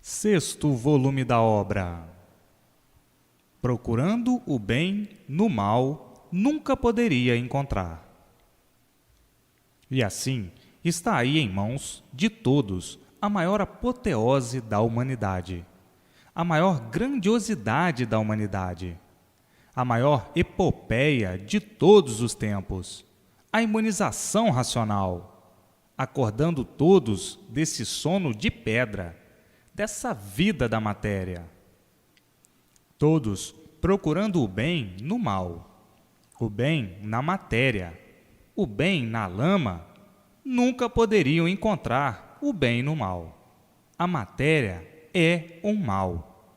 Sexto volume da obra. Procurando o bem no mal, nunca poderia encontrar. E assim, está aí em mãos de todos a maior apoteose da humanidade, a maior grandiosidade da humanidade, a maior epopeia de todos os tempos, a imunização racional, acordando todos desse sono de pedra, dessa vida da matéria. Todos procurando o bem no mal, o bem na matéria, o bem na lama, nunca poderiam encontrar o bem no mal. A matéria é um mal.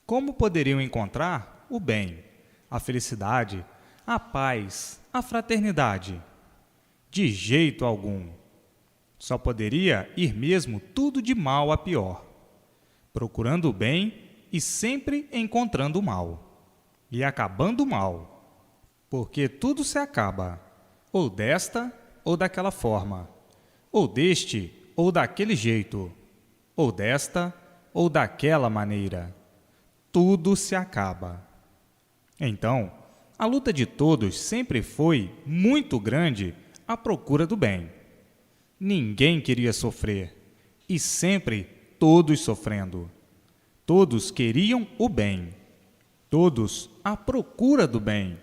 Como poderiam encontrar o bem, a felicidade, a paz, a fraternidade? De jeito algum. Só poderia ir mesmo tudo de mal a pior, procurando o bem e sempre encontrando o mal, e acabando o mal, porque tudo se acaba, ou desta ou daquela forma, ou deste ou daquele jeito, ou desta ou daquela maneira. Tudo se acaba. Então, a luta de todos sempre foi muito grande à procura do bem. Ninguém queria sofrer, e sempre todos sofrendo. Todos queriam o bem, todos à procura do bem,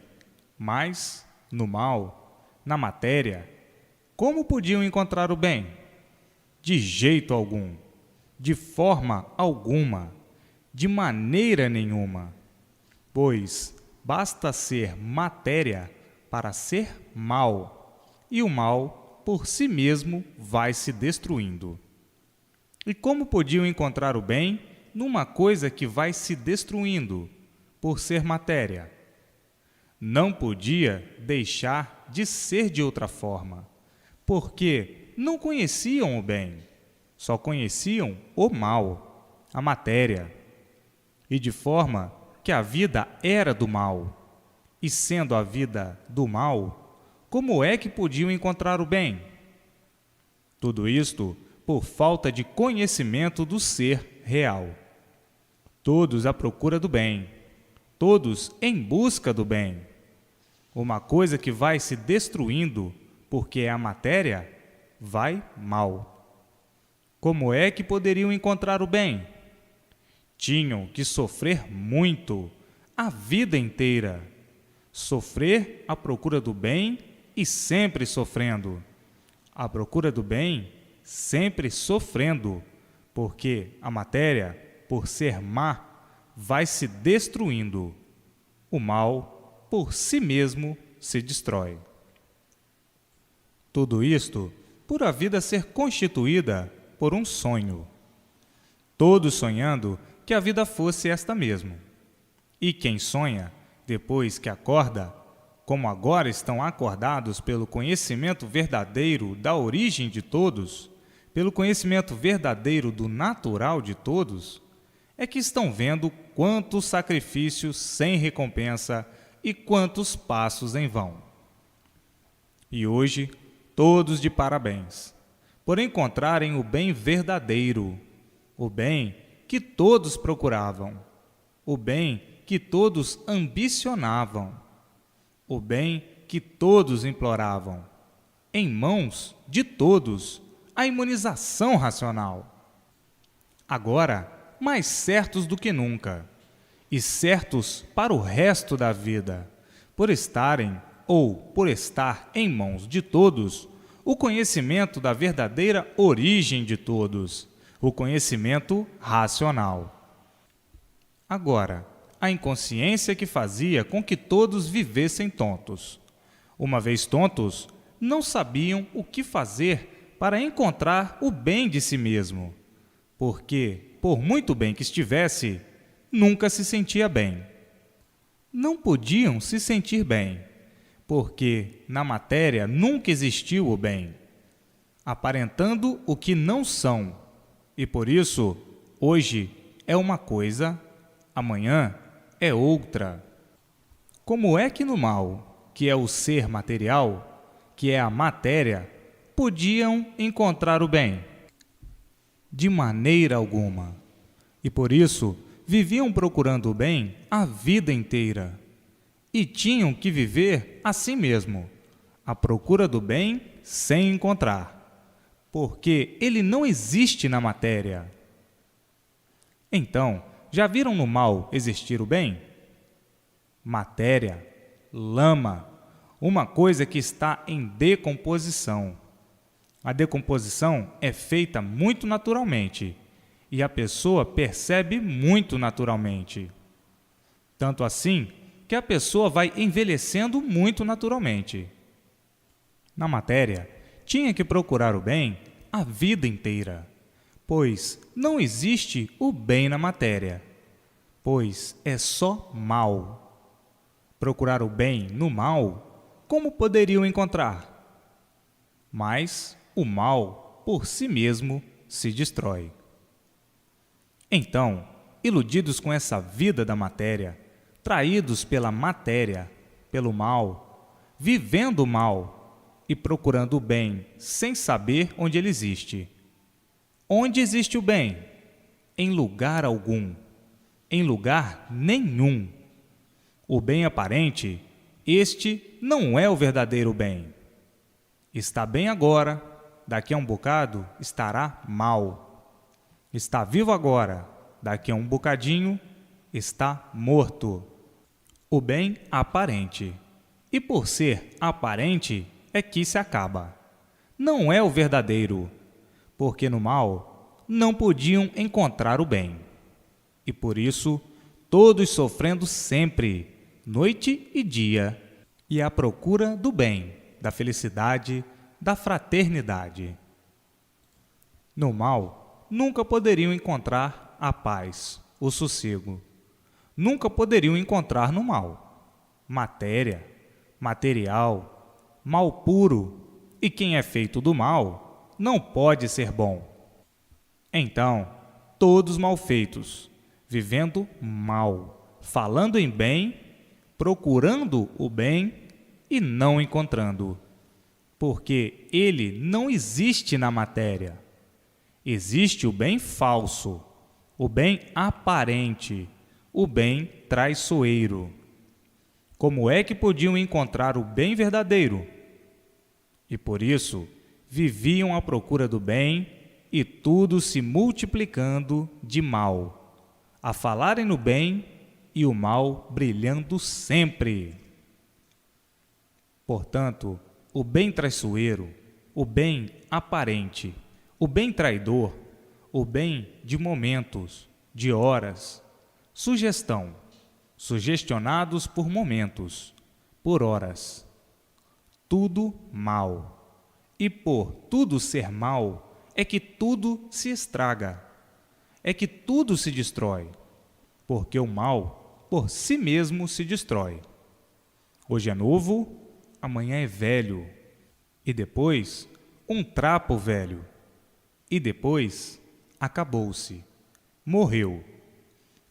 mas no mal, na matéria, como podiam encontrar o bem? De jeito algum, de forma alguma, de maneira nenhuma, pois basta ser matéria para ser mal, e o mal por si mesmo vai se destruindo. E como podiam encontrar o bem numa coisa que vai se destruindo por ser matéria? Não podia deixar de ser de outra forma, porque não conheciam o bem, só conheciam o mal, a matéria, e de forma que a vida era do mal, e sendo a vida do mal, como é que podiam encontrar o bem? Tudo isto por falta de conhecimento do ser real. Todos à procura do bem, todos em busca do bem. Uma coisa que vai se destruindo porque é a matéria, vai mal. Como é que poderiam encontrar o bem? Tinham que sofrer muito, a vida inteira. Sofrer à procura do bem e sempre sofrendo. À procura do bem, sempre sofrendo, porque a matéria, por ser má, vai se destruindo. O mal, por si mesmo, se destrói. Tudo isto por a vida ser constituída por um sonho. Todos sonhando que a vida fosse esta mesmo. E quem sonha, depois que acorda, como agora estão acordados pelo conhecimento verdadeiro da origem de todos, pelo conhecimento verdadeiro do natural de todos, é que estão vendo quantos sacrifícios sem recompensa e quantos passos em vão. E hoje, todos de parabéns, por encontrarem o bem verdadeiro, o bem que todos procuravam, o bem que todos ambicionavam, o bem que todos imploravam, em mãos de todos, a imunização racional. Agora, mais certos do que nunca, e certos para o resto da vida, por estarem ou por estar em mãos de todos, o conhecimento da verdadeira origem de todos, o conhecimento racional. Agora, a inconsciência que fazia com que todos vivessem tontos. Uma vez tontos, não sabiam o que fazer para encontrar o bem de si mesmo, porque, por muito bem que estivesse, nunca se sentia bem. Não podiam se sentir bem, porque na matéria nunca existiu o bem, aparentando o que não são, e por isso, hoje é uma coisa, amanhã é outra. Como é que no mal, que é o ser material, que é a matéria, podiam encontrar o bem? De maneira alguma. E por isso, viviam procurando o bem a vida inteira. E tinham que viver assim mesmo, à procura do bem sem encontrar, porque ele não existe na matéria. Então, já viram no mal existir o bem? Matéria, lama, uma coisa que está em decomposição. A decomposição é feita muito naturalmente e a pessoa percebe muito naturalmente. Tanto assim que a pessoa vai envelhecendo muito naturalmente. Na matéria, tinha que procurar o bem a vida inteira, pois não existe o bem na matéria, pois é só mal. Procurar o bem no mal, como poderiam encontrar? Mas o mal, por si mesmo, se destrói. Então, iludidos com essa vida da matéria, traídos pela matéria, pelo mal, vivendo o mal e procurando o bem sem saber onde ele existe. Onde existe o bem? Em lugar algum, em lugar nenhum. O bem aparente, este não é o verdadeiro bem. Está bem agora, daqui a um bocado estará mal. Está vivo agora, daqui a um bocadinho está morto. O bem aparente. E por ser aparente é que se acaba. Não é o verdadeiro, porque no mal não podiam encontrar o bem. E por isso, todos sofrendo sempre, noite e dia, e à procura do bem, da felicidade, da fraternidade. No mal, nunca poderiam encontrar a paz, o sossego. Nunca poderiam encontrar no mal. Matéria, material, mal puro, e quem é feito do mal não pode ser bom. Então, todos mal feitos, vivendo mal, falando em bem, procurando o bem e não encontrando, porque ele não existe na matéria. Existe o bem falso, o bem aparente, o bem traiçoeiro. Como é que podiam encontrar o bem verdadeiro? E por isso, viviam à procura do bem e tudo se multiplicando de mal, a falarem no bem e o mal brilhando sempre. Portanto, o bem traiçoeiro, o bem aparente, o bem traidor, o bem de momentos, de horas, sugestão, sugestionados por momentos, por horas. Tudo mal. E por tudo ser mal, é que tudo se estraga, é que tudo se destrói, porque o mal, por si mesmo, se destrói. Hoje é novo, amanhã é velho, e depois um trapo velho, e depois acabou-se, morreu.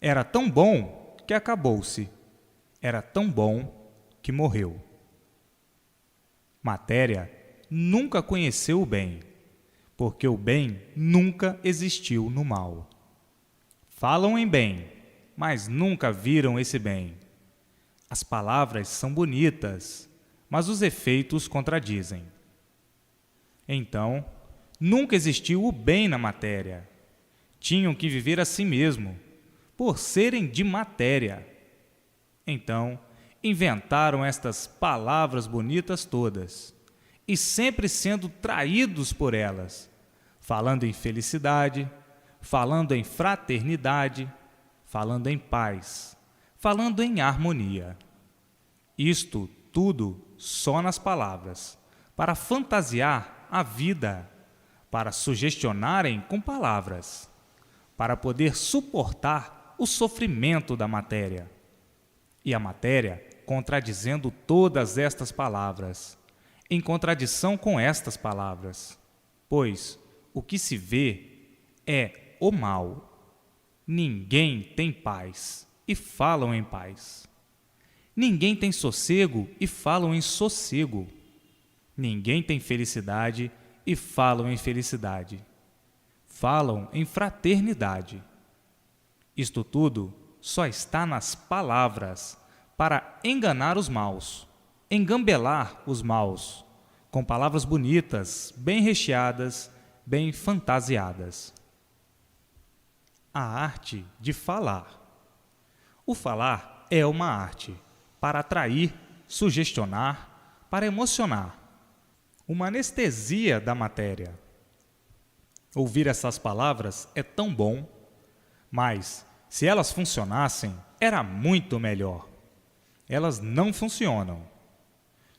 Era tão bom que acabou-se, era tão bom que morreu. Matéria nunca conheceu o bem, porque o bem nunca existiu no mal. Falam em bem, mas nunca viram esse bem. As palavras são bonitas, mas os efeitos contradizem. Então, nunca existiu o bem na matéria. Tinham que viver a si mesmo, por serem de matéria. Então, inventaram estas palavras bonitas todas, e sempre sendo traídos por elas, falando em felicidade, falando em fraternidade, falando em paz, falando em harmonia. Isto tudo só nas palavras, para fantasiar a vida, para sugestionarem com palavras, para poder suportar o sofrimento da matéria. E a matéria contradizendo todas estas palavras, em contradição com estas palavras, pois o que se vê é o mal. Ninguém tem paz e falam em paz. Ninguém tem sossego e falam em sossego. Ninguém tem felicidade e falam em felicidade. falam em fraternidade. Isto tudo só está nas palavras para enganar os maus, engambelar os maus, com palavras bonitas, bem recheadas, bem fantasiadas. A arte de falar. O falar é uma arte para atrair, sugestionar, para emocionar. Uma anestesia da matéria. Ouvir essas palavras é tão bom, mas se elas funcionassem, era muito melhor. Elas não funcionam.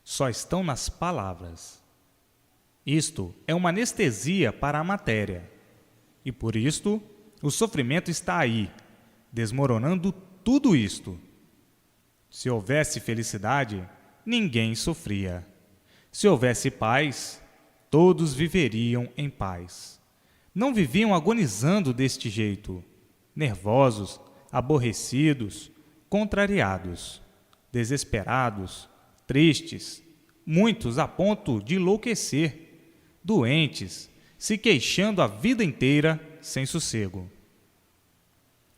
Só estão nas palavras. Isto é uma anestesia para a matéria. E por isto, o sofrimento está aí, desmoronando tudo isto. Se houvesse felicidade, ninguém sofria. Se houvesse paz, todos viveriam em paz. Não viviam agonizando deste jeito, nervosos, aborrecidos, contrariados, desesperados, tristes, muitos a ponto de enlouquecer, doentes, se queixando a vida inteira sem sossego.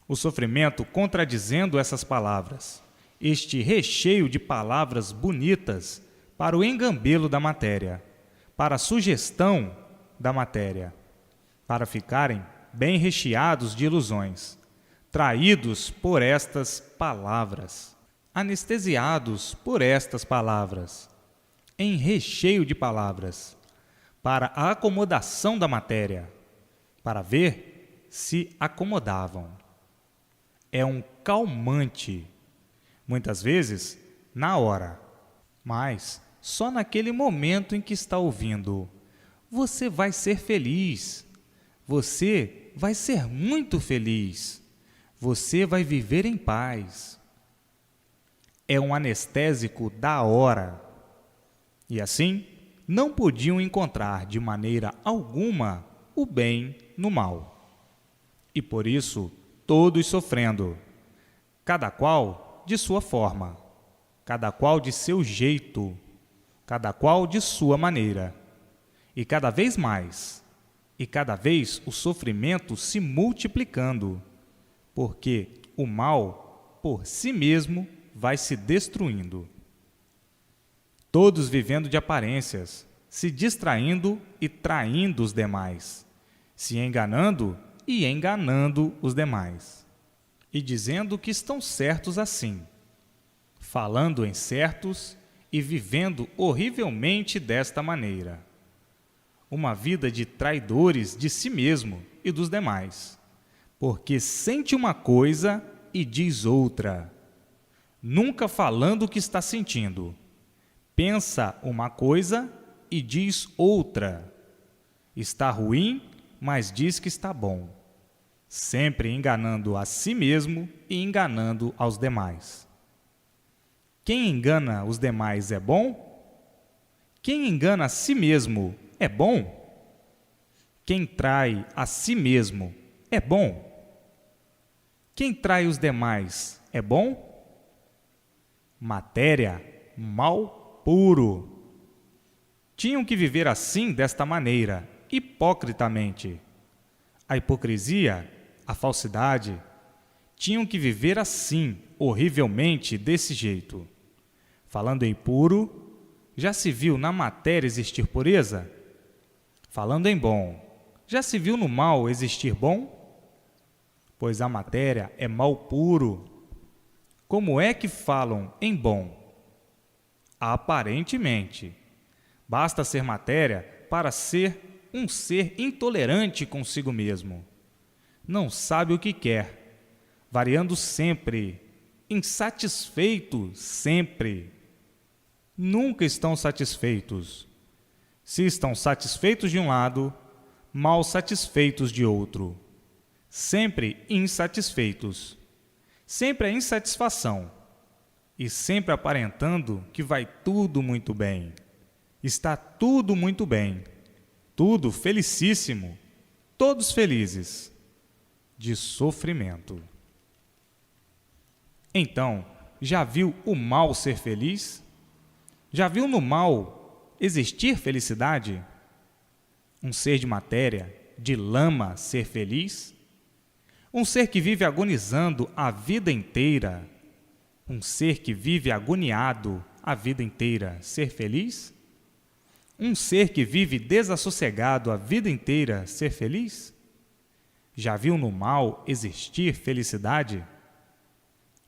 O sofrimento contradizendo essas palavras, este recheio de palavras bonitas para o engambelo da matéria, para a sugestão da matéria, para ficarem bem recheados de ilusões, traídos por estas palavras, anestesiados por estas palavras, em recheio de palavras, para a acomodação da matéria, para ver se acomodavam. É um calmante, muitas vezes na hora, mas só naquele momento em que está ouvindo. Você vai ser feliz, você vai ser muito feliz, você vai viver em paz. É um anestésico da hora. E assim, não podiam encontrar de maneira alguma o bem no mal. E por isso, todos sofrendo, cada qual de sua forma, cada qual de seu jeito, cada qual de sua maneira. E cada vez mais, e cada vez o sofrimento se multiplicando, porque o mal, por si mesmo, vai se destruindo. Todos vivendo de aparências, se distraindo e traindo os demais, se enganando e enganando os demais, e dizendo que estão certos assim, falando em certos e vivendo horrivelmente desta maneira. Uma vida de traidores de si mesmo e dos demais, porque sente uma coisa e diz outra, nunca falando o que está sentindo. Pensa uma coisa e diz outra. Está ruim, mas diz que está bom. Sempre enganando a si mesmo e enganando aos demais. Quem engana os demais é bom? Quem engana a si mesmo é bom? Quem trai a si mesmo é bom? Quem trai os demais é bom? Matéria, mal puro. Tinham que viver assim, desta maneira, hipocritamente. A hipocrisia, a falsidade, tinham que viver assim, horrivelmente, desse jeito. Falando em puro, já se viu na matéria existir pureza? Falando em bom, já se viu no mal existir bom? Pois a matéria é mal puro. Como é que falam em bom? Aparentemente. Basta ser matéria para ser um ser intolerante consigo mesmo. Não sabe o que quer, variando sempre, insatisfeito sempre. Nunca estão satisfeitos. Se estão satisfeitos de um lado, mal satisfeitos de outro. Sempre insatisfeitos. Sempre a insatisfação. E sempre aparentando que vai tudo muito bem. Está tudo muito bem. Tudo felicíssimo. Todos felizes. De sofrimento. Então, já viu o mal ser feliz? Já viu no mal existir felicidade? Um ser de matéria, de lama ser feliz? Um ser que vive agonizando a vida inteira, um ser que vive agoniado a vida inteira, ser feliz? Um ser que vive desassossegado a vida inteira, ser feliz? Já viu no mal existir felicidade?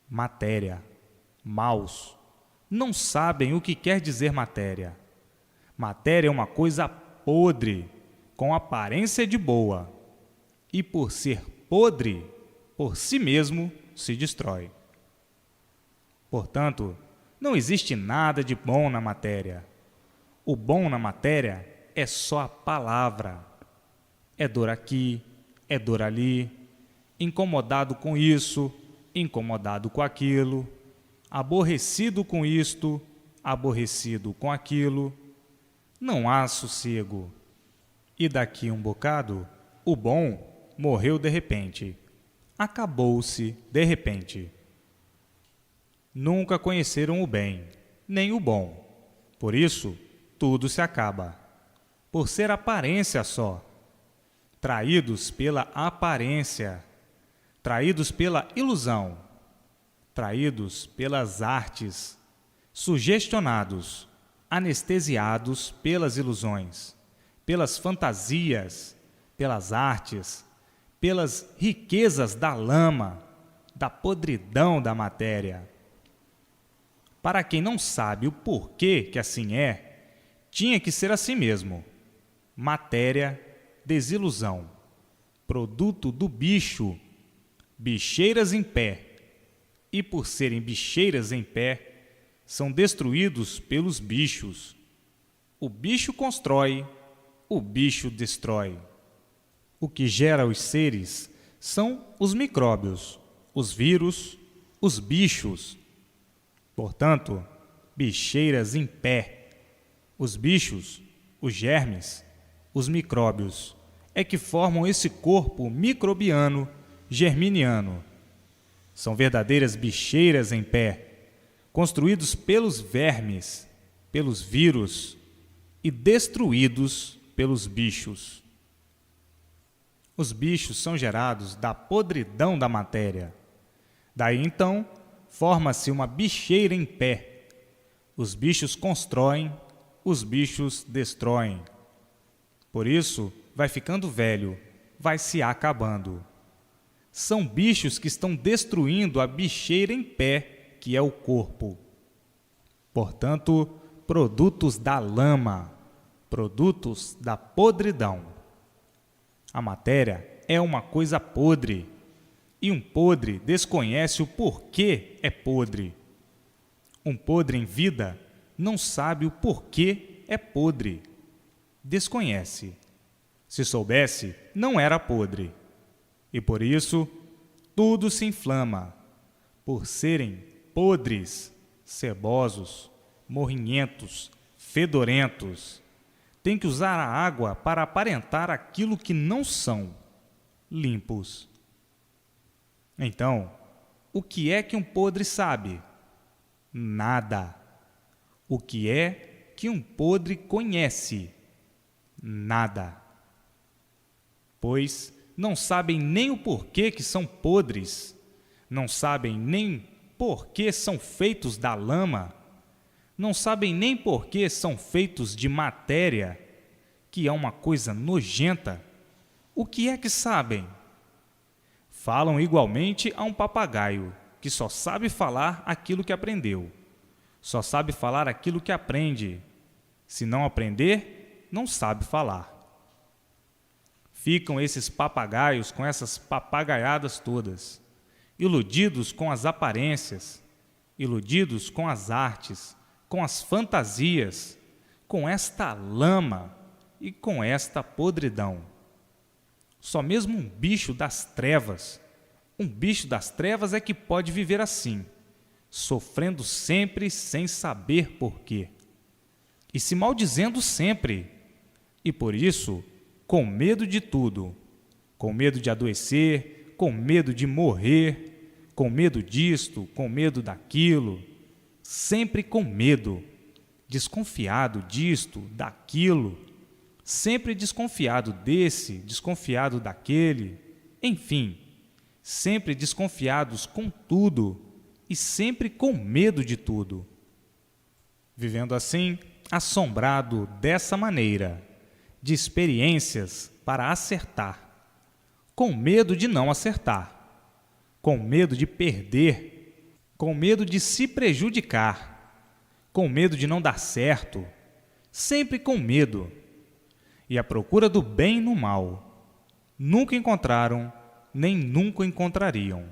Matéria, maus, não sabem o que quer dizer matéria. Matéria é uma coisa podre, com aparência de boa, e por ser podre, por si mesmo se destrói. Portanto, não existe nada de bom na matéria. O bom na matéria é só a palavra. É dor aqui, é dor ali, incomodado com isso, incomodado com aquilo, aborrecido com isto, aborrecido com aquilo. Não há sossego. E daqui um bocado, o bom morreu de repente. Acabou-se de repente. Nunca conheceram o bem, nem o bom. Por isso, tudo se acaba. Por ser aparência só. Traídos pela aparência. Traídos pela ilusão. Traídos pelas artes. Sugestionados, anestesiados pelas ilusões, pelas fantasias, pelas artes, pelas riquezas da lama, da podridão da matéria. Para quem não sabe o porquê que assim é, tinha que ser assim mesmo. Matéria, desilusão, produto do bicho, bicheiras em pé. E por serem bicheiras em pé, são destruídos pelos bichos. O bicho constrói, o bicho destrói. O que gera os seres são os micróbios, os vírus, os bichos. Portanto, bicheiras em pé. Os bichos, os germes, os micróbios, é que formam esse corpo microbiano, germiniano. São verdadeiras bicheiras em pé, construídos pelos vermes, pelos vírus e destruídos pelos bichos. Os bichos são gerados da podridão da matéria. Daí então, forma-se uma bicheira em pé. Os bichos constroem, os bichos destroem. Por isso, vai ficando velho, vai se acabando. São bichos que estão destruindo a bicheira em pé, que é o corpo. Portanto, produtos da lama, produtos da podridão. A matéria é uma coisa podre, e um podre desconhece o porquê é podre. Um podre em vida não sabe o porquê é podre. Desconhece. Se soubesse, não era podre. E por isso, tudo se inflama, por serem podres, cebosos, morrinhentos, fedorentos. Tem que usar a água para aparentar aquilo que não são, limpos. Então, o que é que um podre sabe? Nada. O que é que um podre conhece? Nada. Pois não sabem nem o porquê que são podres, não sabem nem porquê são feitos da lama, não sabem nem porquê são feitos de matéria, que é uma coisa nojenta. O que é que sabem? Falam igualmente a um papagaio, que só sabe falar aquilo que aprendeu, só sabe falar aquilo que aprende. Se não aprender, não sabe falar. Ficam esses papagaios com essas papagaiadas todas, iludidos com as aparências, iludidos com as artes, com as fantasias, com esta lama e com esta podridão. Só mesmo um bicho das trevas é que pode viver assim, sofrendo sempre sem saber porquê, e se maldizendo sempre, e por isso, com medo de tudo, com medo de adoecer, com medo de morrer, com medo disto, com medo daquilo, sempre com medo, desconfiado disto, daquilo, sempre desconfiado desse, desconfiado daquele, enfim, sempre desconfiados com tudo e sempre com medo de tudo. Vivendo assim, assombrado dessa maneira, de experiências para acertar, com medo de não acertar, com medo de perder, com medo de se prejudicar, com medo de não dar certo, sempre com medo, e à procura do bem no mal. Nunca encontraram, nem nunca encontrariam.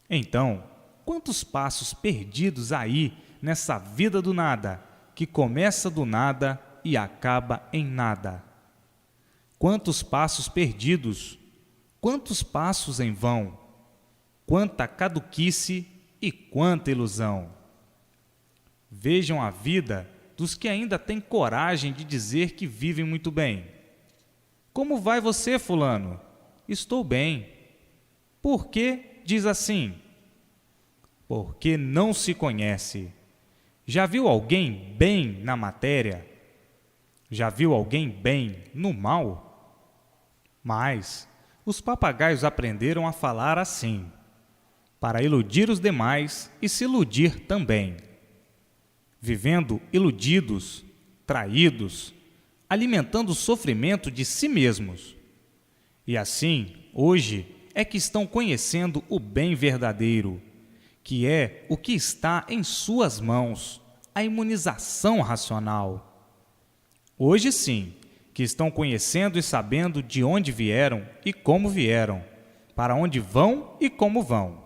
Então, quantos passos perdidos aí nessa vida do nada, que começa do nada e acaba em nada? Quantos passos perdidos, quantos passos em vão, quanta caduquice e quanta ilusão. Vejam a vida dos que ainda têm coragem de dizer que vivem muito bem. Como vai você, fulano? Estou bem. Por que diz assim? Porque não se conhece. Já viu alguém bem na matéria? Já viu alguém bem no mal? Mas os papagaios aprenderam a falar assim, para iludir os demais e se iludir também. Vivendo iludidos, traídos, alimentando o sofrimento de si mesmos. E assim, hoje, é que estão conhecendo o bem verdadeiro, que é o que está em suas mãos, a imunização racional. Hoje sim, que estão conhecendo e sabendo de onde vieram e como vieram, para onde vão e como vão.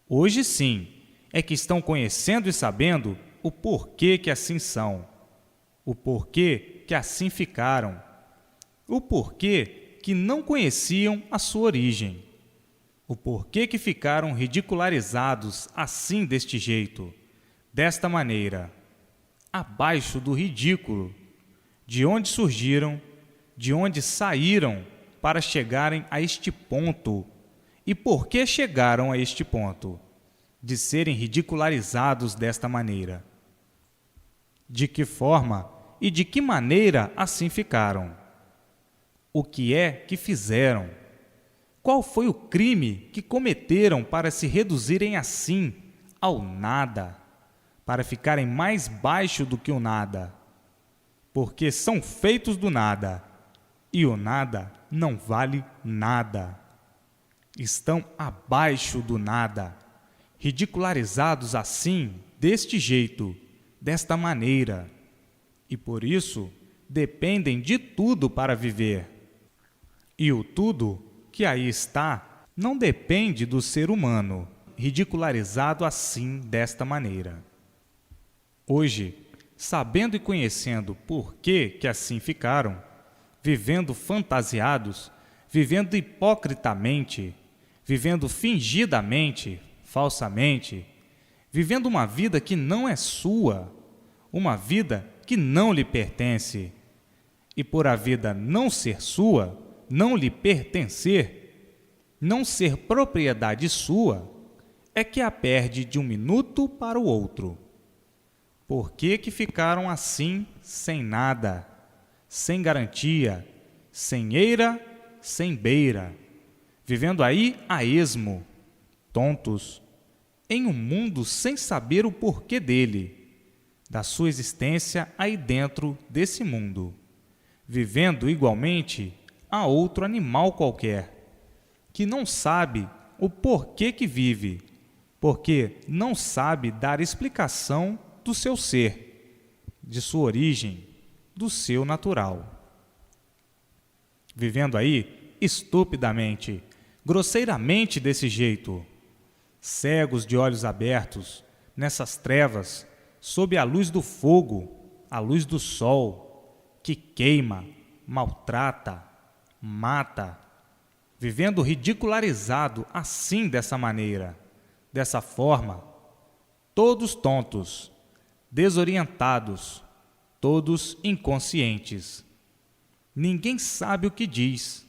Hoje sim, é que estão conhecendo e sabendo o porquê que assim são, o porquê que assim ficaram, o porquê que não conheciam a sua origem, o porquê que ficaram ridicularizados assim deste jeito, desta maneira, abaixo do ridículo, de onde surgiram, de onde saíram para chegarem a este ponto, e por que chegaram a este ponto, de serem ridicularizados desta maneira. De que forma e de que maneira assim ficaram? O que é que fizeram? Qual foi o crime que cometeram para se reduzirem assim ao nada, para ficarem mais baixo do que o nada? Porque são feitos do nada, e o nada não vale nada. Estão abaixo do nada, ridicularizados assim, deste jeito, desta maneira, e por isso dependem de tudo para viver. E o tudo que aí está não depende do ser humano, ridicularizado assim, desta maneira. Hoje, sabendo e conhecendo por que assim ficaram, vivendo fantasiados, vivendo hipocritamente, vivendo fingidamente, falsamente, vivendo uma vida que não é sua, uma vida que não lhe pertence. E por a vida não ser sua, não lhe pertencer, não ser propriedade sua, é que a perde de um minuto para o outro. Por que ficaram assim, sem nada, sem garantia, sem eira, sem beira, vivendo aí a esmo, tontos, em um mundo sem saber o porquê dele, da sua existência aí dentro desse mundo, vivendo igualmente a outro animal qualquer, que não sabe o porquê que vive, porque não sabe dar explicação do seu ser, de sua origem, do seu natural. Vivendo aí estupidamente, grosseiramente desse jeito, cegos de olhos abertos, nessas trevas, sob a luz do fogo, a luz do sol, que queima, maltrata, mata, vivendo ridicularizado assim dessa maneira, dessa forma, todos tontos, desorientados, todos inconscientes. Ninguém sabe o que diz,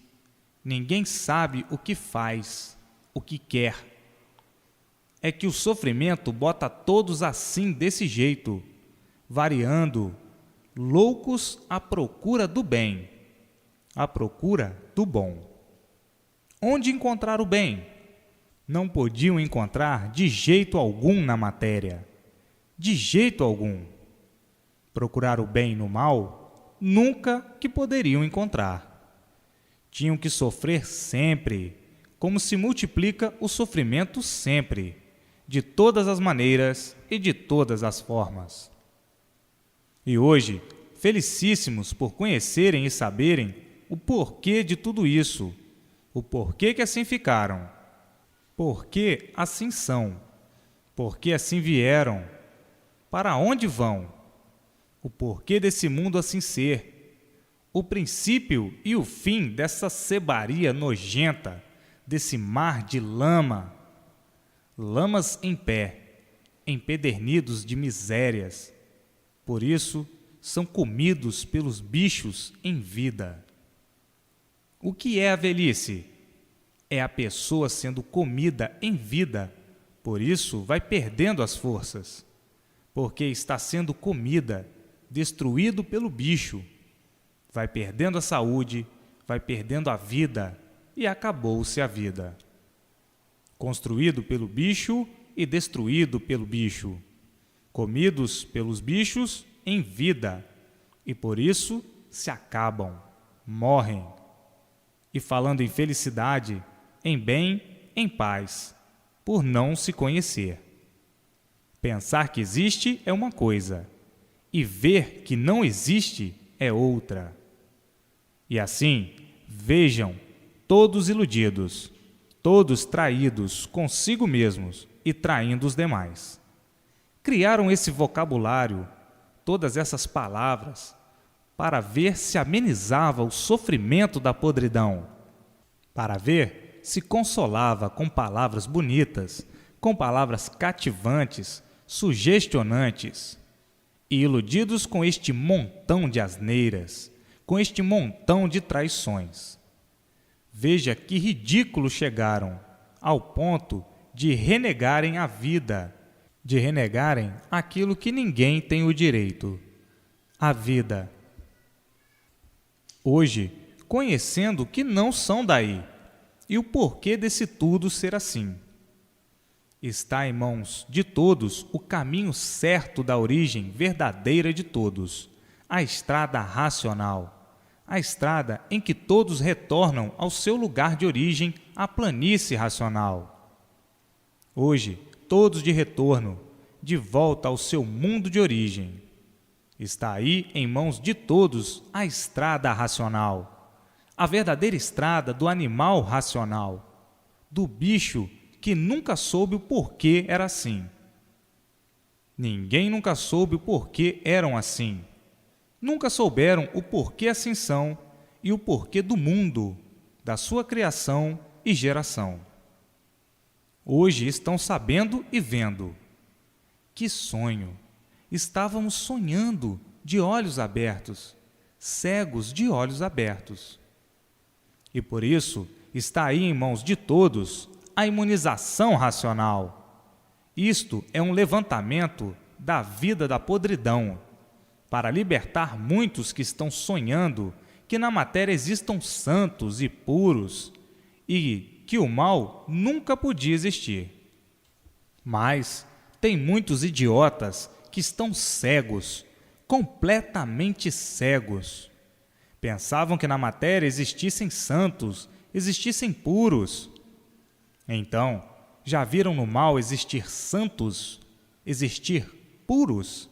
ninguém sabe o que faz, o que quer. É que o sofrimento bota todos assim desse jeito, variando, loucos à procura do bem, à procura do bom. Onde encontrar o bem? Não podiam encontrar de jeito algum na matéria, de jeito algum. Procurar o bem no mal, nunca que poderiam encontrar. Tinham que sofrer sempre, como se multiplica o sofrimento sempre, de todas as maneiras e de todas as formas. E hoje, felicíssimos por conhecerem e saberem o porquê de tudo isso, o porquê que assim ficaram, porquê assim são, porquê assim vieram, para onde vão, o porquê desse mundo assim ser, o princípio e o fim dessa sebaria nojenta, desse mar de lama, lamas em pé, empedernidos de misérias. Por isso, são comidos pelos bichos em vida. O que é a velhice? É a pessoa sendo comida em vida, por isso vai perdendo as forças, porque está sendo comida, destruído pelo bicho. Vai perdendo a saúde, vai perdendo a vida e acabou-se a vida. Construído pelo bicho e destruído pelo bicho. Comidos pelos bichos em vida, e por isso se acabam, morrem. E falando em felicidade, em bem, em paz, por não se conhecer. Pensar que existe é uma coisa, e ver que não existe é outra. E assim, vejam, todos iludidos, todos traídos consigo mesmos e traindo os demais. Criaram esse vocabulário, todas essas palavras, para ver se amenizava o sofrimento da podridão, para ver se consolava com palavras bonitas, com palavras cativantes, sugestionantes, e iludidos com este montão de asneiras, com este montão de traições. Veja que ridículo chegaram, ao ponto de renegarem a vida, de renegarem aquilo que ninguém tem o direito, a vida. Hoje, conhecendo que não são daí, e o porquê desse tudo ser assim. Está em mãos de todos o caminho certo da origem verdadeira de todos, a estrada racional, a estrada em que todos retornam ao seu lugar de origem, a planície racional. Hoje, todos de retorno, de volta ao seu mundo de origem. Está aí em mãos de todos a estrada racional, a verdadeira estrada do animal racional, do bicho que nunca soube o porquê era assim. Ninguém nunca soube o porquê eram assim. Nunca souberam o porquê assim são e o porquê do mundo, da sua criação e geração. Hoje estão sabendo e vendo. Que sonho! Estávamos sonhando de olhos abertos, cegos de olhos abertos. E por isso está aí em mãos de todos a imunização racional. Isto é um levantamento da vida da podridão, para libertar muitos que estão sonhando que na matéria existam santos e puros e que o mal nunca podia existir. Mas tem muitos idiotas que estão cegos, completamente cegos. Pensavam que na matéria existissem santos, existissem puros. Então, já viram no mal existir santos, existir puros?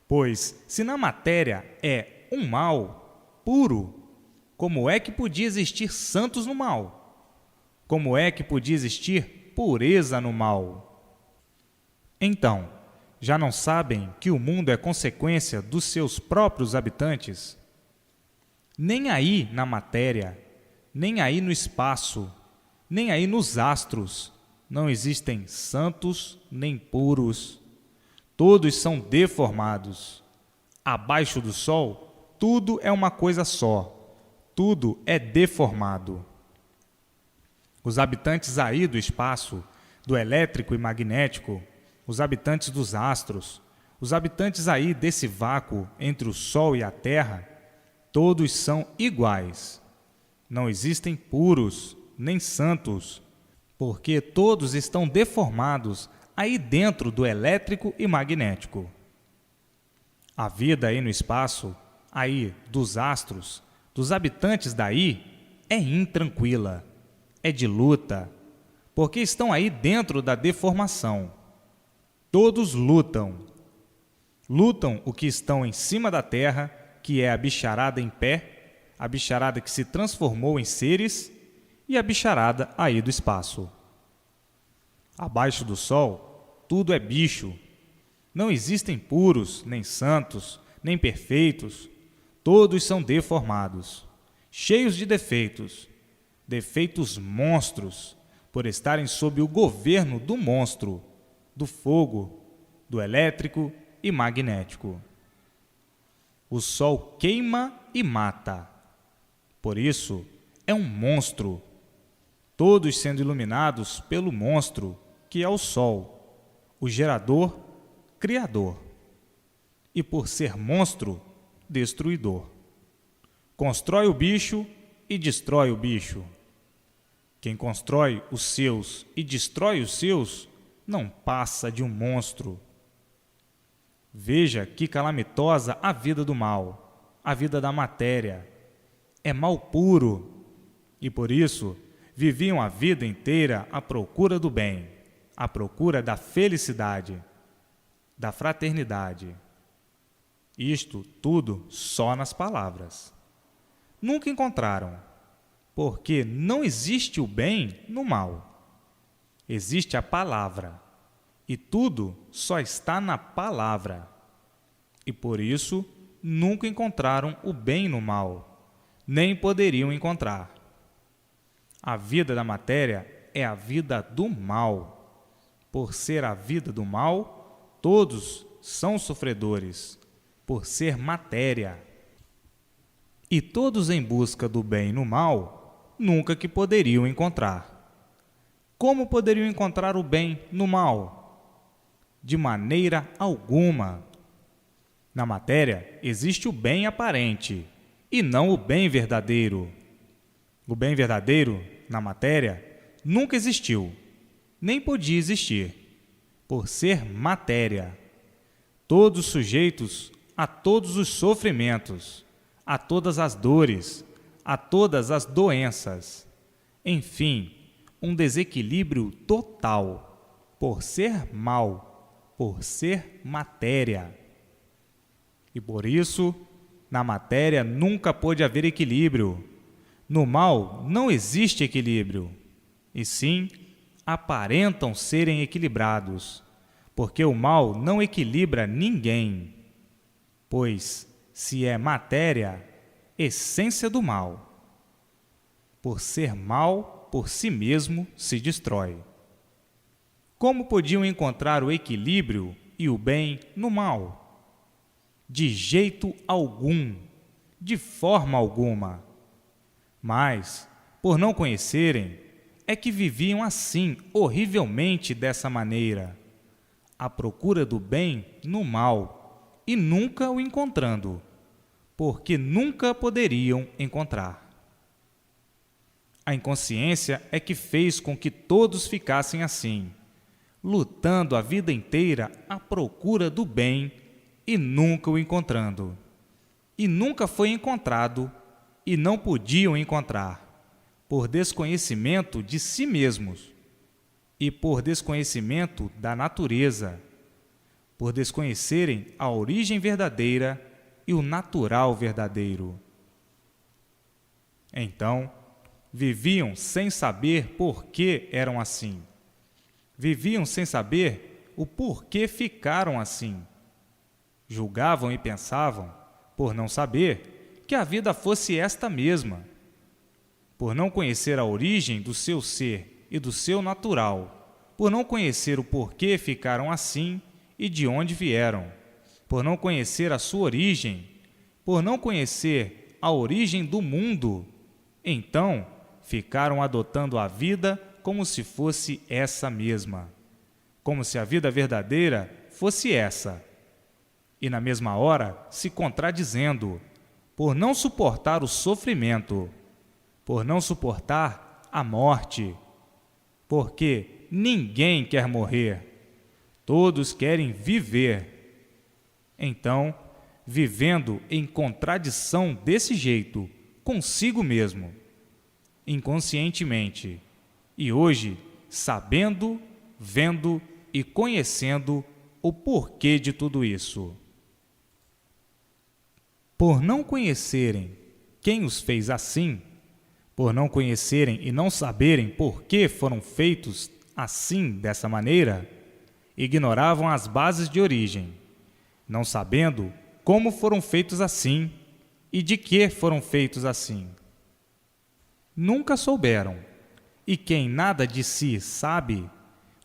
Pois, se na matéria é um mal puro, como é que podia existir santos no mal? Como é que podia existir pureza no mal? Então, já não sabem que o mundo é consequência dos seus próprios habitantes? Nem aí na matéria, nem aí no espaço, nem aí nos astros, não existem santos nem puros. Todos são deformados. Abaixo do sol, tudo é uma coisa só. Tudo é deformado. Os habitantes aí do espaço, do elétrico e magnético, os habitantes dos astros, Os habitantes aí desse vácuo entre o Sol e a Terra, todos são iguais. Não existem puros nem santos, porque todos estão deformados aí dentro do elétrico e magnético. A vida aí no espaço, aí dos astros, dos habitantes daí, é intranquila, é de luta, porque estão aí dentro da deformação. Todos lutam. Lutam o que estão em cima da Terra, que é a bicharada em pé, a bicharada que se transformou em seres, e a bicharada aí do espaço. Abaixo do Sol, tudo é bicho. Não existem puros, nem santos, nem perfeitos. Todos são deformados, cheios de defeitos, defeitos monstros, por estarem sob o governo do monstro, do fogo, do elétrico e magnético. O Sol queima e mata. Por isso, é um monstro, todos sendo iluminados pelo monstro, que é o Sol, o gerador, criador, e por ser monstro, destruidor. Constrói o bicho e destrói o bicho. Quem constrói os seus e destrói os seus não passa de um monstro. Veja que calamitosa a vida do mal, a vida da matéria. É mal puro, e por isso viviam a vida inteira à procura do bem, à procura da felicidade, da fraternidade. Isto tudo só nas palavras. Nunca encontraram, porque não existe o bem no mal. Existe a palavra, e tudo só está na palavra. E por isso nunca encontraram o bem no mal, nem poderiam encontrar. A vida da matéria é a vida do mal. Por ser a vida do mal, todos são sofredores, por ser matéria. E todos em busca do bem no mal, nunca que poderiam encontrar. Como poderiam encontrar o bem no mal? De maneira alguma. Na matéria existe o bem aparente e não o bem verdadeiro. O bem verdadeiro, na matéria, nunca existiu, nem podia existir, por ser matéria. Todos sujeitos a todos os sofrimentos, a todas as dores, a todas as doenças. Enfim, um desequilíbrio total, por ser mal, por ser matéria. E por isso, na matéria nunca pôde haver equilíbrio. No mal não existe equilíbrio, e sim aparentam serem equilibrados, porque o mal não equilibra ninguém. Pois, se é matéria, essência do mal. Por ser mal, por si mesmo se destrói. Como podiam encontrar o equilíbrio e o bem no mal? De jeito algum, de forma alguma. Mas, por não conhecerem, é que viviam assim, horrivelmente dessa maneira, à procura do bem no mal, e nunca o encontrando, porque nunca poderiam encontrar. A inconsciência é que fez com que todos ficassem assim, lutando a vida inteira à procura do bem e nunca o encontrando. E nunca foi encontrado e não podiam encontrar, por desconhecimento de si mesmos e por desconhecimento da natureza, por desconhecerem a origem verdadeira e o natural verdadeiro. Então, viviam sem saber por que eram assim. Viviam sem saber o porquê ficaram assim. Julgavam e pensavam, por não saber, que a vida fosse esta mesma. Por não conhecer a origem do seu ser e do seu natural, por não conhecer o porquê ficaram assim e de onde vieram, por não conhecer a sua origem, por não conhecer a origem do mundo, então ficaram adotando a vida como se fosse essa mesma, como se a vida verdadeira fosse essa, e na mesma hora se contradizendo, por não suportar o sofrimento, por não suportar a morte, porque ninguém quer morrer, todos querem viver. Então, vivendo em contradição desse jeito, consigo mesmo, inconscientemente, e hoje, sabendo, vendo e conhecendo o porquê de tudo isso. Por não conhecerem quem os fez assim, por não conhecerem e não saberem por que foram feitos assim, dessa maneira, ignoravam as bases de origem, não sabendo como foram feitos assim e de que foram feitos assim. Nunca souberam, e quem nada de si sabe,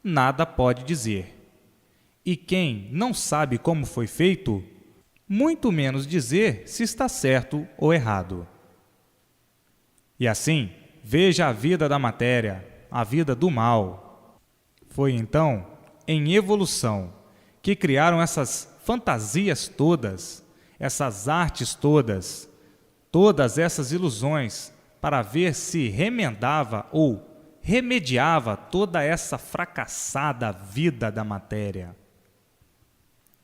nada pode dizer. E quem não sabe como foi feito, muito menos dizer se está certo ou errado. E assim, veja a vida da matéria, a vida do mal. Foi então, em evolução, que criaram essas fantasias todas, essas artes todas, todas essas ilusões, para ver se remendava ou remediava toda essa fracassada vida da matéria.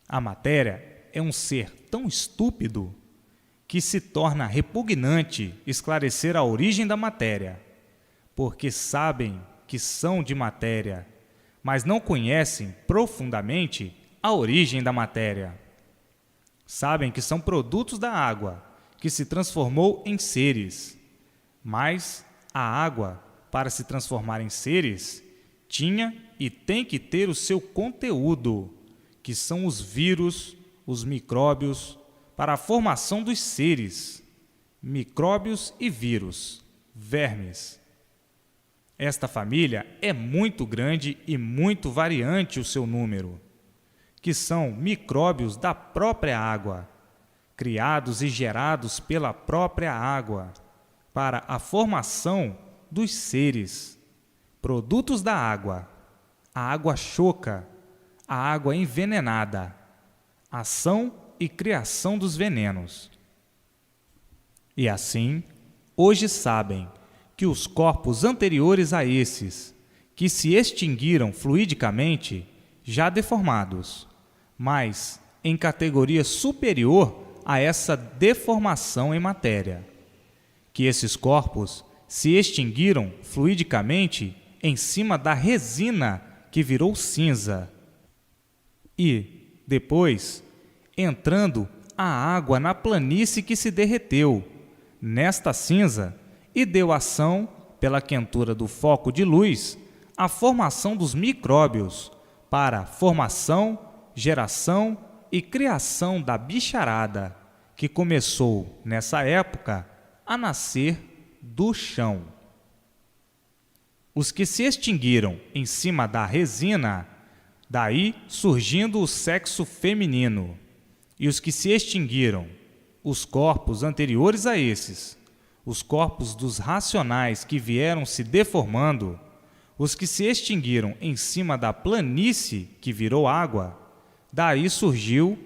A matéria é um ser tão estúpido que se torna repugnante esclarecer a origem da matéria, porque sabem que são de matéria, mas não conhecem profundamente a origem da matéria. Sabem que são produtos da água, que se transformou em seres, mas a água, para se transformar em seres, tinha e tem que ter o seu conteúdo, que são os vírus, os micróbios, para a formação dos seres, micróbios e vírus, vermes. Esta família é muito grande e muito variante o seu número, que são micróbios da própria água, criados e gerados pela própria água, para a formação dos seres, produtos da água, a água choca, a água envenenada, ação e criação dos venenos. E assim, hoje sabem que os corpos anteriores a esses, que se extinguiram fluidicamente, já deformados, mas em categoria superior a essa deformação em matéria, que esses corpos se extinguiram fluidicamente em cima da resina que virou cinza, e, depois, entrando a água na planície que se derreteu, nesta cinza, e deu ação, pela quentura do foco de luz, à formação dos micróbios, para formação, geração e criação da bicharada, que começou, nessa época, a nascer do chão. Os que se extinguiram em cima da resina, daí surgindo o sexo feminino, e os que se extinguiram, os corpos anteriores a esses, os corpos dos racionais que vieram se deformando, os que se extinguiram em cima da planície que virou água, daí surgiu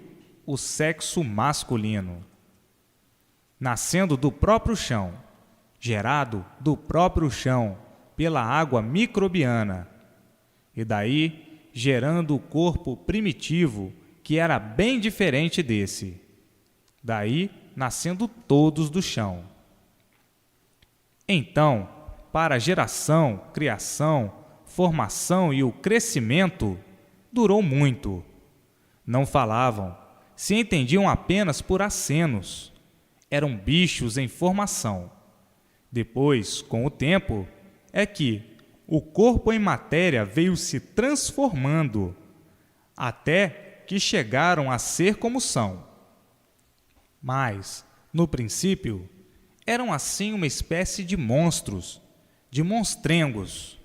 o sexo masculino, nascendo do próprio chão, gerado do próprio chão pela água microbiana, e daí gerando o corpo primitivo, que era bem diferente desse, daí nascendo todos do chão. Então, para a geração, criação, formação e o crescimento, durou muito. Não falavam, se entendiam apenas por acenos. Eram bichos em formação. Depois, com o tempo, é que o corpo em matéria veio se transformando, até que chegaram a ser como são. Mas, no princípio, eram assim uma espécie de monstros, de monstrengos.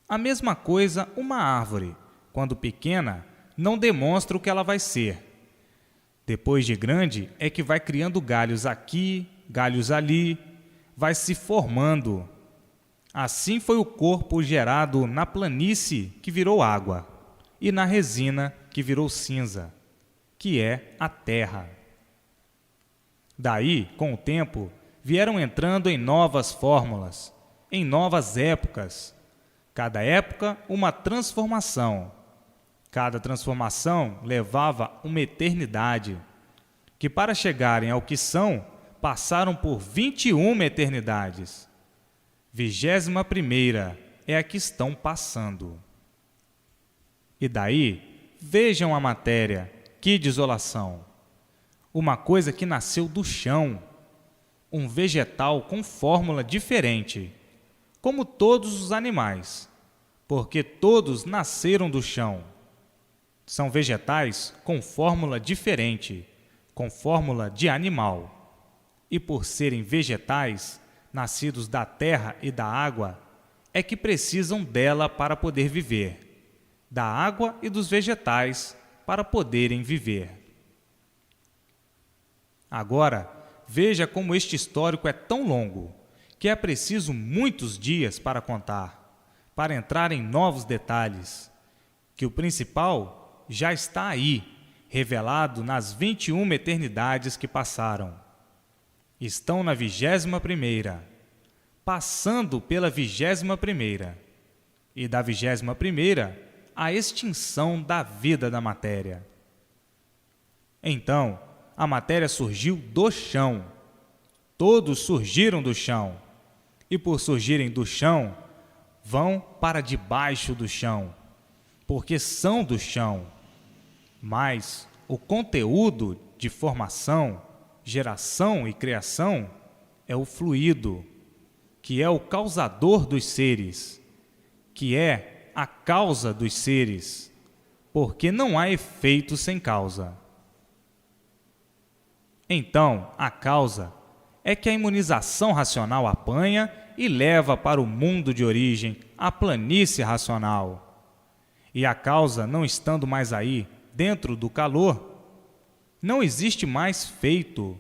A mesma coisa uma árvore, quando pequena, não demonstra o que ela vai ser. Depois de grande, é que vai criando galhos aqui, galhos ali, vai se formando. Assim foi o corpo gerado na planície, que virou água, e na resina, que virou cinza, que é a Terra. Daí, com o tempo, vieram entrando em novas fórmulas, em novas épocas. Cada época, uma transformação. Cada transformação levava uma eternidade, que para chegarem ao que são, passaram por 21 eternidades. 21ª é a que estão passando. E daí, vejam a matéria, que desolação! Uma coisa que nasceu do chão, um vegetal com fórmula diferente, como todos os animais, porque todos nasceram do chão. São vegetais com fórmula diferente, com fórmula de animal. E por serem vegetais, nascidos da terra e da água, é que precisam dela para poder viver, da água e dos vegetais para poderem viver. Agora, veja como este histórico é tão longo, que é preciso muitos dias para contar, para entrar em novos detalhes, que o principal já está aí, revelado nas 21 eternidades que passaram. Estão na 21ª, passando pela 21ª, e da 21ª, a extinção da vida da matéria. Então, a matéria surgiu do chão. Todos surgiram do chão. E por surgirem do chão, vão para debaixo do chão, porque são do chão. Mas o conteúdo de formação, geração e criação é o fluido, que é o causador dos seres, que é a causa dos seres, porque não há efeito sem causa. Então, a causa é que a imunização racional apanha e leva para o mundo de origem a planície racional. E a causa não estando mais aí, dentro do calor, não existe mais feito.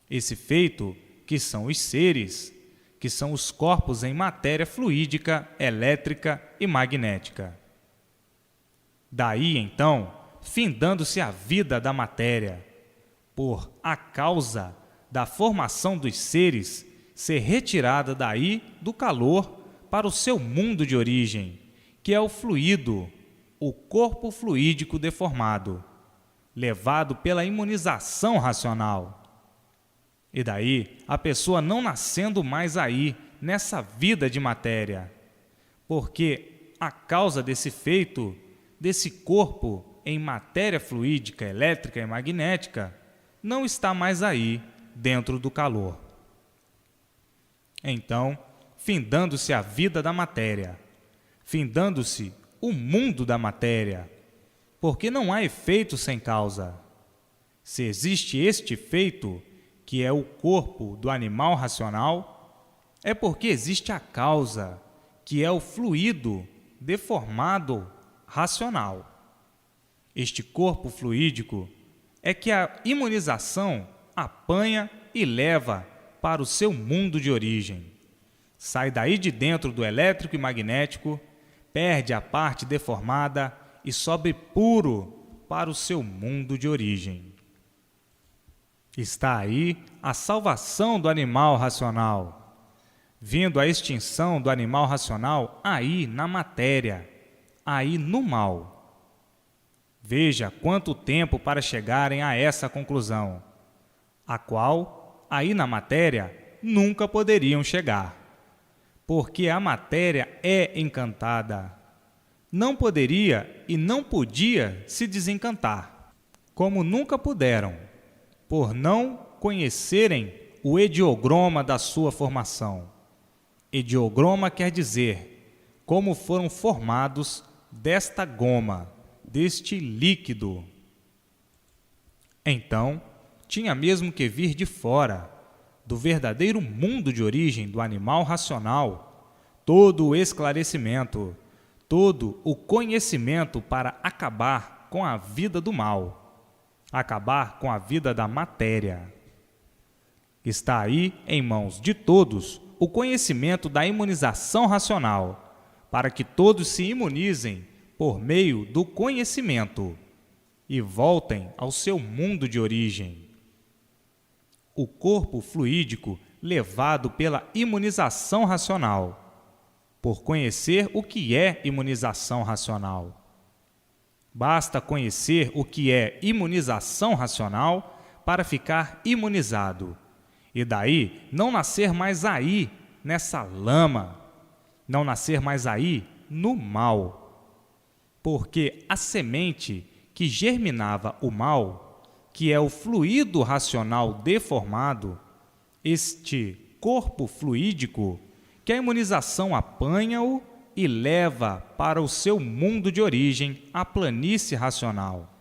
Esse feito, que são os seres, que são os corpos em matéria fluídica, elétrica e magnética. Daí, então, findando-se a vida da matéria, por a causa da formação dos seres ser retirada daí do calor para o seu mundo de origem, que é o fluido, o corpo fluídico deformado, levado pela imunização racional. E daí a pessoa não nascendo mais aí, nessa vida de matéria, porque a causa desse feito, desse corpo em matéria fluídica, elétrica e magnética, não está mais aí, dentro do calor. Então, findando-se a vida da matéria, findando-se o mundo da matéria, porque não há efeito sem causa. Se existe este efeito, que é o corpo do animal racional, é porque existe a causa, que é o fluido deformado racional. Este corpo fluídico é que a imunização apanha e leva para o seu mundo de origem. Sai daí de dentro do elétrico e magnético, perde a parte deformada e sobe puro para o seu mundo de origem. Está aí a salvação do animal racional, vindo a extinção do animal racional aí na matéria, aí no mal. Veja quanto tempo para chegarem a essa conclusão, a qual, aí na matéria, nunca poderiam chegar, porque a matéria é encantada. Não poderia e não podia se desencantar, como nunca puderam, por não conhecerem o hediograma da sua formação. Hediograma quer dizer como foram formados desta goma, deste líquido. Então, tinha mesmo que vir de fora, do verdadeiro mundo de origem do animal racional, todo o esclarecimento, todo o conhecimento para acabar com a vida do mal, acabar com a vida da matéria. Está aí, em mãos de todos, o conhecimento da imunização racional, para que todos se imunizem por meio do conhecimento. e voltem ao seu mundo de origem. O corpo fluídico levado pela imunização racional, por conhecer o que é imunização racional. Basta conhecer o que é imunização racional para ficar imunizado, e daí não nascer mais aí, nessa lama, não nascer mais aí, no mal. Porque a semente que germinava o mal, que é o fluido racional deformado, este corpo fluídico, que a imunização apanha-o e leva para o seu mundo de origem, a planície racional.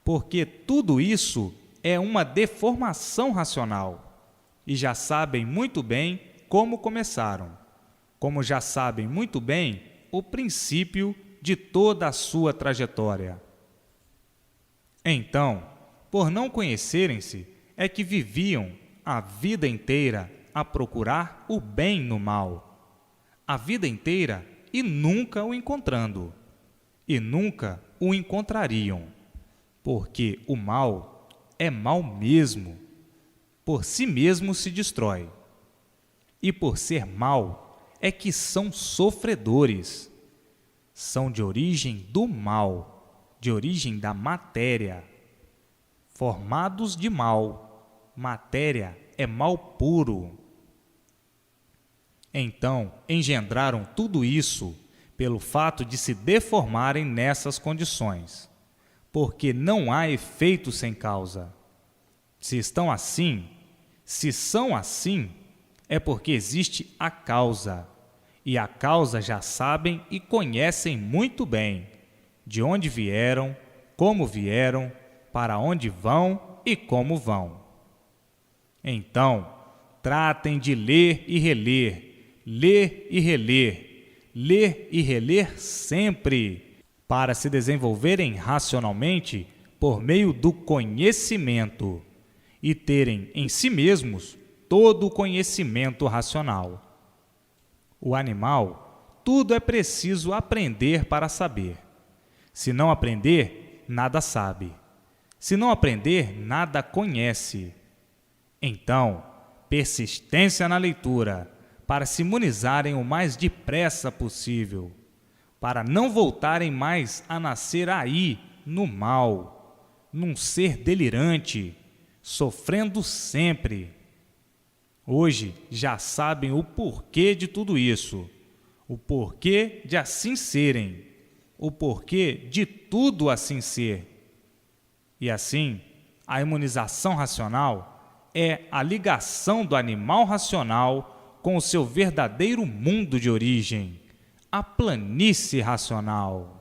Porque tudo isso é uma deformação racional. E já sabem muito bem como começaram, como já sabem muito bem o princípio de toda a sua trajetória. Então, por não conhecerem-se, é que viviam a vida inteira a procurar o bem no mal, a vida inteira e nunca o encontrando, e nunca o encontrariam, porque o mal é mal mesmo, por si mesmo se destrói, e por ser mal é que são sofredores, são de origem do mal, de origem da matéria, formados de mal, matéria é mal puro. Então, engendraram tudo isso pelo fato de se deformarem nessas condições, porque não há efeito sem causa. Se estão assim, se são assim, é porque existe a causa, e a causa já sabem e conhecem muito bem de onde vieram, como vieram, para onde vão e como vão. Então, tratem de ler e reler, ler e reler, ler e reler sempre, para se desenvolverem racionalmente por meio do conhecimento e terem em si mesmos todo o conhecimento racional. O animal, tudo é preciso aprender para saber. Se não aprender, nada sabe. Se não aprender, nada conhece. Então, persistência na leitura, para se imunizarem o mais depressa possível, para não voltarem mais a nascer aí, no mal, num ser delirante, sofrendo sempre. Hoje já sabem o porquê de tudo isso, o porquê de assim serem, o porquê de tudo assim ser. E assim, a imunização racional é a ligação do animal racional com o seu verdadeiro mundo de origem, a planície racional.